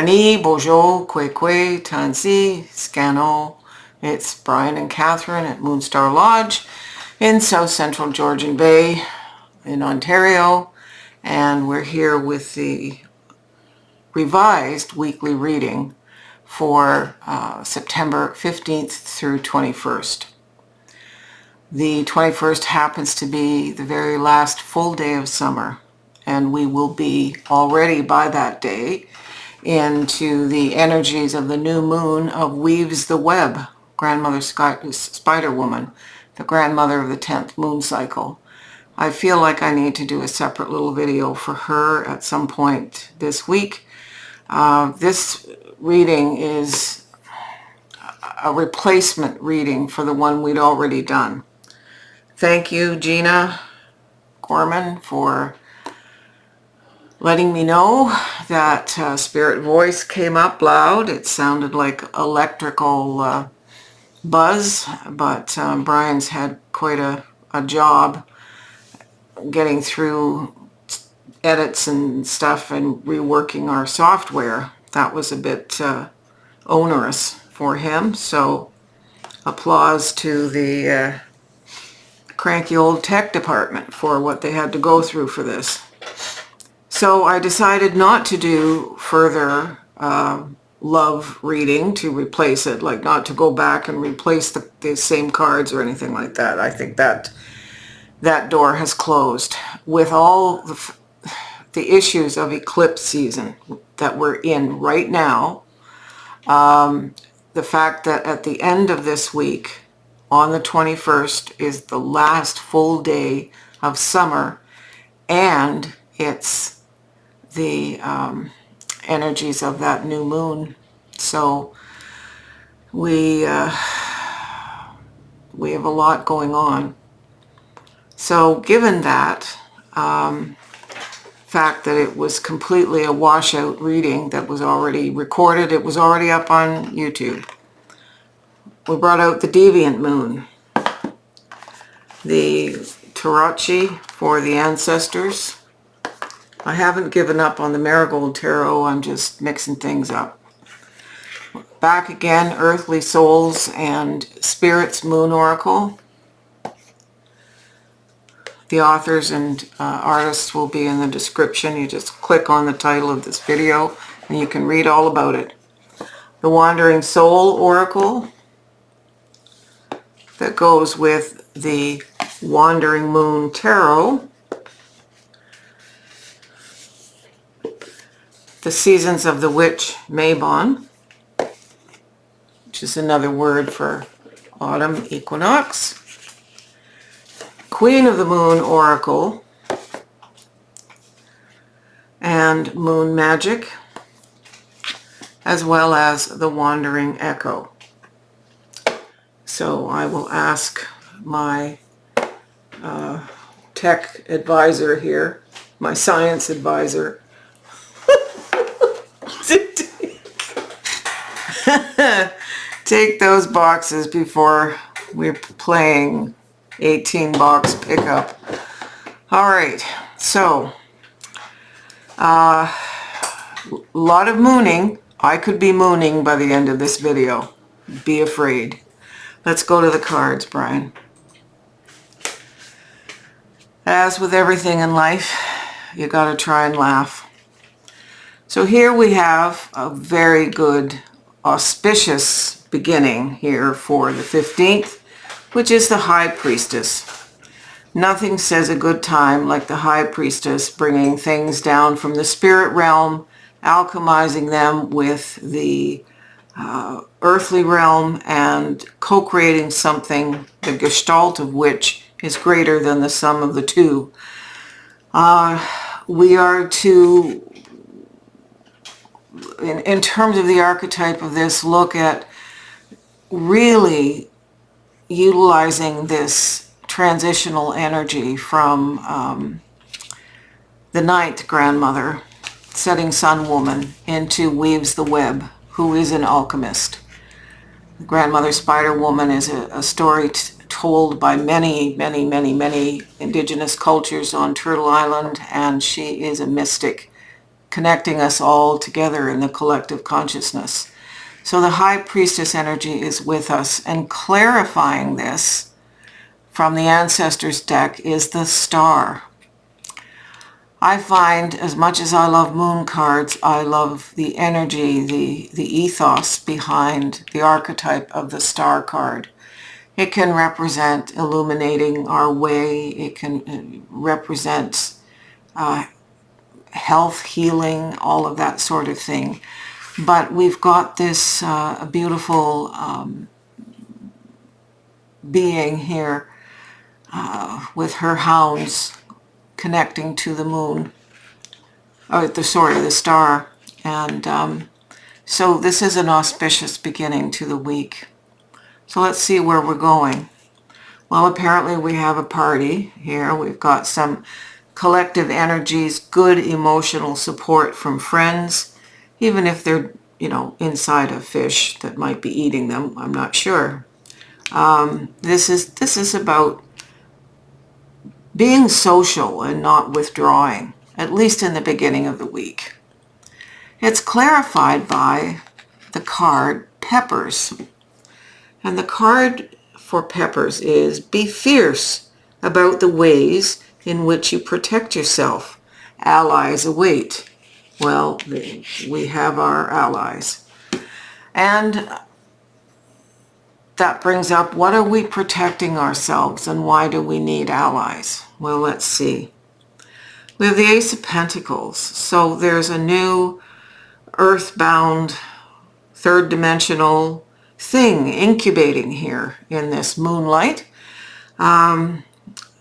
Ani, Bojo, Kwe, Tansi, Scano. It's Brian and Catherine at Moonstarlodge in South Central Georgian Bay in Ontario. And we're here with the revised weekly reading for September 15th through 21st. The 21st happens to be the very last full day of summer, and we will be already by that day into the energies of the new moon of Weaves the Web, Grandmother Spider Woman, the grandmother of the 10th moon cycle. I feel like I need to do a separate little video for her at some point this week. This reading is a replacement reading for the one we'd already done. Thank you, Gina Gorman, for letting me know that spirit voice came up loud. It sounded like electrical buzz, but Brian's had quite a job getting through edits and stuff and reworking our software. That was a bit onerous for him, so applause to the cranky old tech department for what they had to go through for this. So I decided not to do further love reading to replace it, like not to go back and replace the same cards or anything like that. I think that door has closed. With all the issues of eclipse season that we're in right now, the fact that at the end of this week, on the 21st, is the last full day of summer, and it's the energies of that new moon. So we have a lot going on. So given that fact that it was completely a washout reading that was already recorded, it was already up on YouTube, we brought out the Deviant Moon, the Tarot for the ancestors. I haven't given up on the Marigold Tarot, I'm just mixing things up. Back again, Earthly Souls and SpiritsMoonOracle. The authors and artists will be in the description. You just click on the title of this video and you can read all about it. The Wandering Soul Oracle that goes with the Wandering Moon Tarot. The Seasons of the Witch Mabon, which is another word for autumn equinox. Queen of the Moon Oracle and Moon Magic, as well as the Wandering Echo. So I will ask my tech advisor here, my science advisor, take those boxes before we're playing 18-box pickup. All right, so a lot of mooning. I could be mooning by the end of this video. Be afraid. Let's go to the cards, Brian. As with everything in life, you got to try and laugh. So here we have a very good auspicious beginning here for the 15th, which is the High Priestess. Nothing says a good time like the High Priestess bringing things down from the spirit realm, alchemizing them with the earthly realm, and co-creating something, the gestalt of which is greater than the sum of the two. We are to, in terms of the archetype of this, look at really utilizing this transitional energy from the ninth grandmother, setting sun woman, into Weaves the Web, who is an alchemist. The grandmother spider woman is a story told by many indigenous cultures on Turtle Island, and she is a mystic connecting us all together in the collective consciousness. So the High Priestess energy is with us, and clarifying this from the Ancestors deck is the Star. I find, as much as I love moon cards, I love the energy, the ethos behind the archetype of the Star card. It can represent illuminating our way. It can represent health, healing, all of that sort of thing. But we've got this beautiful being here with her hounds connecting to the moon, or the star. And so this is an auspicious beginning to the week. So let's see where we're going. Well, apparently we have a party here. We've got some collective energies, good emotional support from friends, even if they're, inside a fish that might be eating them. I'm not sure. This is about being social and not withdrawing, at least in the beginning of the week. It's clarified by the card Peppers. And the card for Peppers is, be fierce about the ways in which you protect yourself. Allies await. Well, we have our allies. And that brings up, what are we protecting ourselves, and why do we need allies? Well, let's see. We have the Ace of Pentacles. So there's a new earthbound, third dimensional thing incubating here in this moonlight.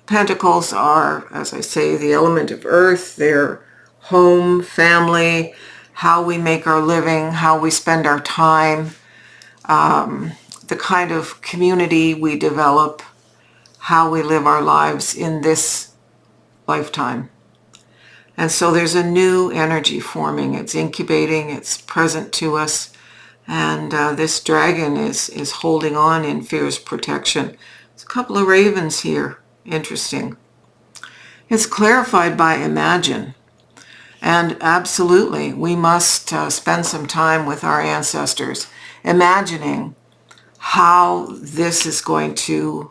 Pentacles are, as I say, the element of earth. They're home, family, how we make our living, how we spend our time, the kind of community we develop, how we live our lives in this lifetime. And so there's a new energy forming. It's incubating, it's present to us. And this dragon is holding on in fierce protection. There's a couple of ravens here. Interesting. It's clarified by imagine. And absolutely, we must spend some time with our ancestors, imagining how this is going to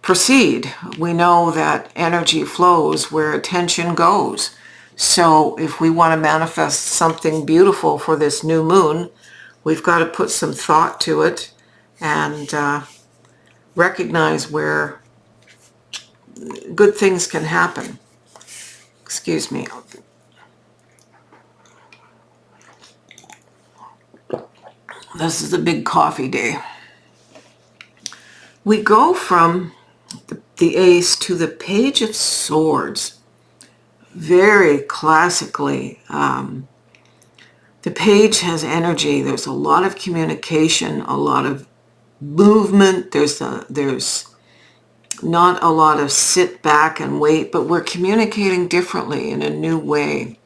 proceed. We know that energy flows where attention goes. So if we want to manifest something beautiful for this new moon, we've got to put some thought to it and recognize where good things can happen. Excuse me. This is a big coffee day. We go from the Ace to the Page of Swords. Very classically. The page has energy. There's a lot of communication, a lot of movement. There's not a lot of sit back and wait, but we're communicating differently in a new way.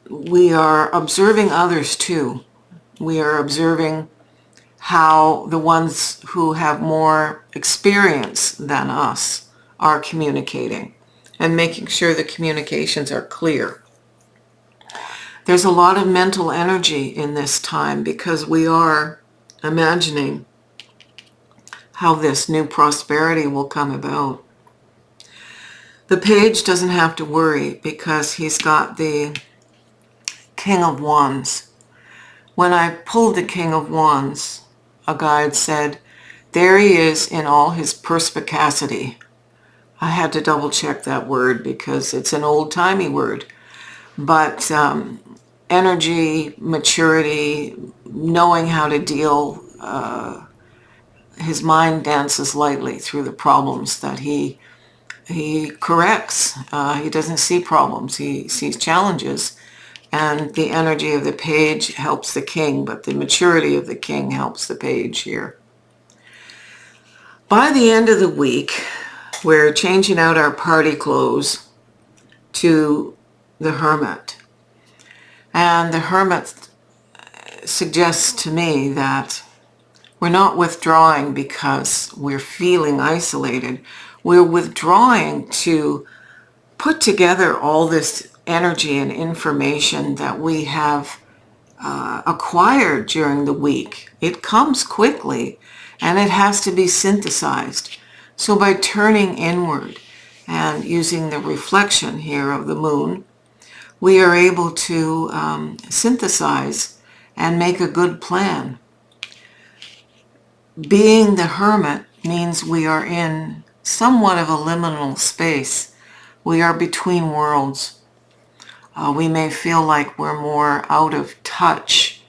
We are observing others too. We are observing how the ones who have more experience than us are communicating and making sure the communications are clear. There's a lot of mental energy in this time because we are imagining how this new prosperity will come about. The page doesn't have to worry because he's got the King of Wands. When I pulled the King of Wands, a guide said, there he is in all his perspicacity. I had to double check that word because it's an old-timey word. But energy, maturity, knowing how to deal, his mind dances lightly through the problems that he corrects. He doesn't see problems, he sees challenges. And the energy of the page helps the king, but the maturity of the king helps the page here. By the end of the week, we're changing out our party clothes to the Hermit. And the Hermit suggests to me that we're not withdrawing because we're feeling isolated. We're withdrawing to put together all this energy and information that we have acquired during the week. It comes quickly and it has to be synthesized. So by turning inward and using the reflection here of the moon, we are able to synthesize and make a good plan. Being the hermit means we are in somewhat of a liminal space. We are between worlds. We may feel like we're more out of touch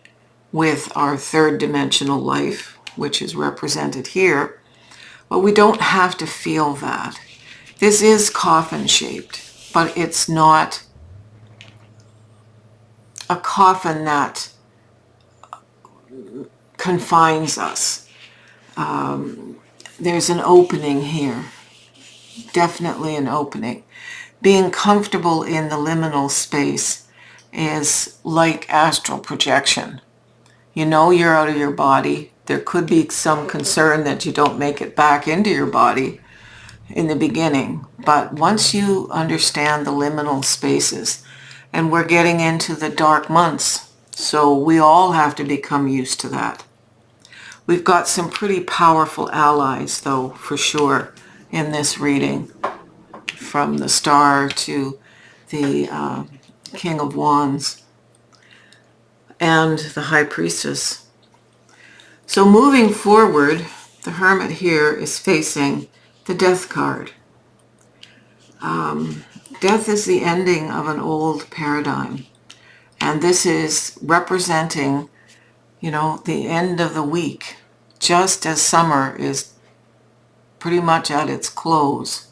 with our third dimensional life, which is represented here, but we don't have to feel that. This is coffin-shaped, but it's not a coffin that confines us. There's an opening here, definitely an opening. Being comfortable in the liminal space is like astral projection. You know you're out of your body. There could be some concern that you don't make it back into your body in the beginning. But once you understand the liminal spaces, and we're getting into the dark months, so we all have to become used to that. We've got some pretty powerful allies, though, for sure, in this reading. From the Star to the King of Wands and the High Priestess. So moving forward, the Hermit here is facing the Death card. Death is the ending of an old paradigm. And this is representing, the end of the week, just as summer is pretty much at its close.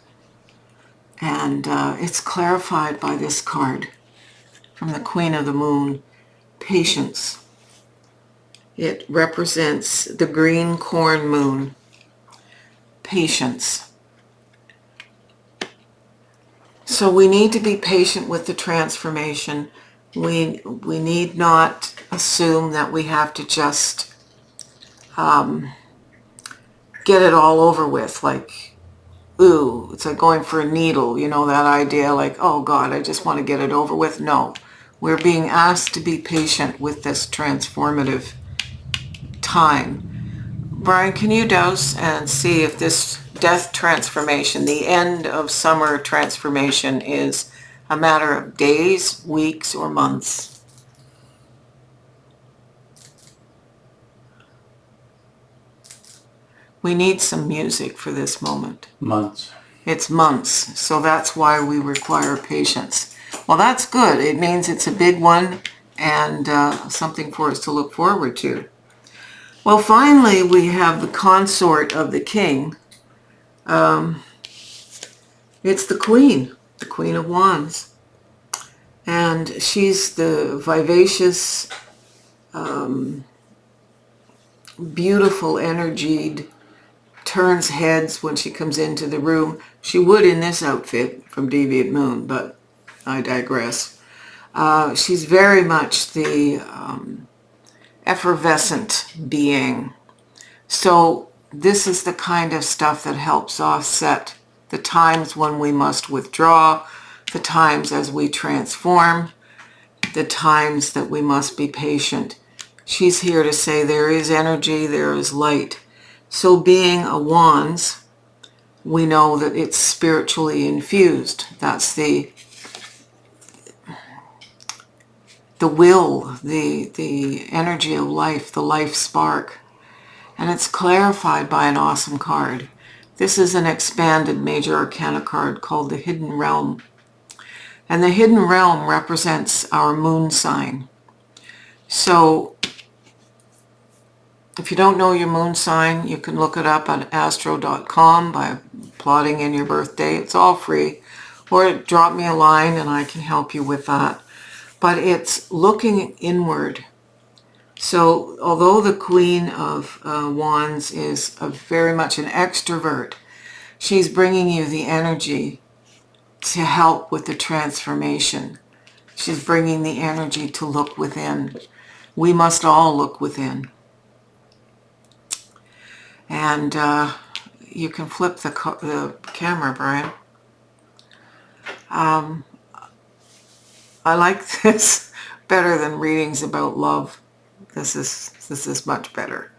And it's clarified by this card from the Queen of the Moon, Patience. It represents the green corn moon, patience. So we need to be patient with the transformation. We need not assume that we have to just get it all over with, like, ooh, it's like going for a needle, that idea, like, oh God, I just want to get it over with. No, we're being asked to be patient with this transformative time. Brian, can you dose and see if this death transformation, the end of summer transformation, is a matter of days, weeks, or months? We need some music for this moment. Months. It's months, so that's why we require patience. Well, that's good. It means it's a big one and something for us to look forward to. Well, finally, we have the consort of the king. It's the Queen of Wands. And she's the vivacious, beautiful energied, turns heads when she comes into the room. She would in this outfit from Deviant Moon, but I digress. She's very much the effervescent being. So this is the kind of stuff that helps offset the times when we must withdraw, the times as we transform, the times that we must be patient. She's here to say there is energy, there is light. So being a Wands, we know that it's spiritually infused. That's the will, the energy of life, the life spark. And it's clarified by an awesome card. This is an expanded Major Arcana card called the Hidden Realm. And the Hidden Realm represents our moon sign. So if you don't know your moon sign, you can look it up on astro.com by plotting in your birthday. It's all free. Or drop me a line and I can help you with that. But it's looking inward. So although the Queen of Wands is very much an extrovert, she's bringing you the energy to help with the transformation. She's bringing the energy to look within. We must all look within. And you can flip the camera, Brian. I like this better than readings about love. This is much better.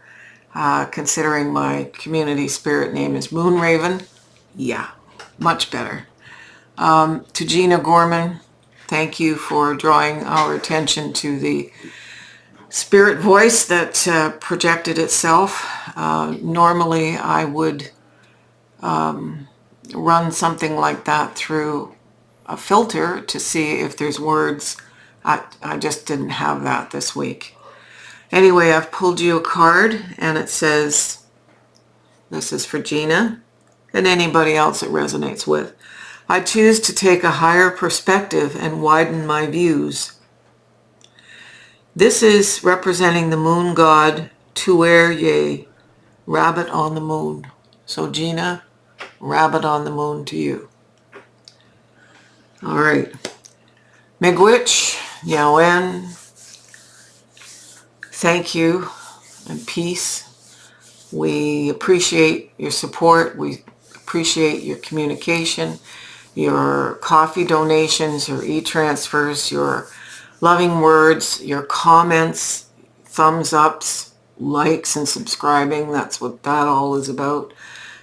Considering my community spirit name is Moonraven, yeah, much better. To Gina Gorman, thank you for drawing our attention to the spirit voice that projected itself. Normally I would run something like that through a filter to see if there's words. I just didn't have that this week. Anyway, I've pulled you a card and it says, this is for Gina and anybody else it resonates with. I choose to take a higher perspective and widen my views. This is representing the moon god Tuerye, rabbit on the moon. So Gina, rabbit on the moon to you. All right. Miigwech, Yawen, thank you and peace. We appreciate your support. We appreciate your communication, your coffee donations, your e-transfers, your loving words, your comments, thumbs ups, likes and subscribing. That's what that all is about.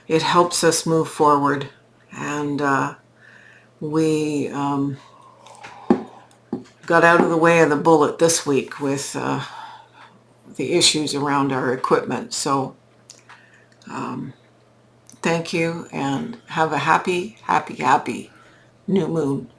It helps us move forward. And we got out of the way of the bullet this week with the issues around our equipment. So thank you and have a happy, happy, happy new moon.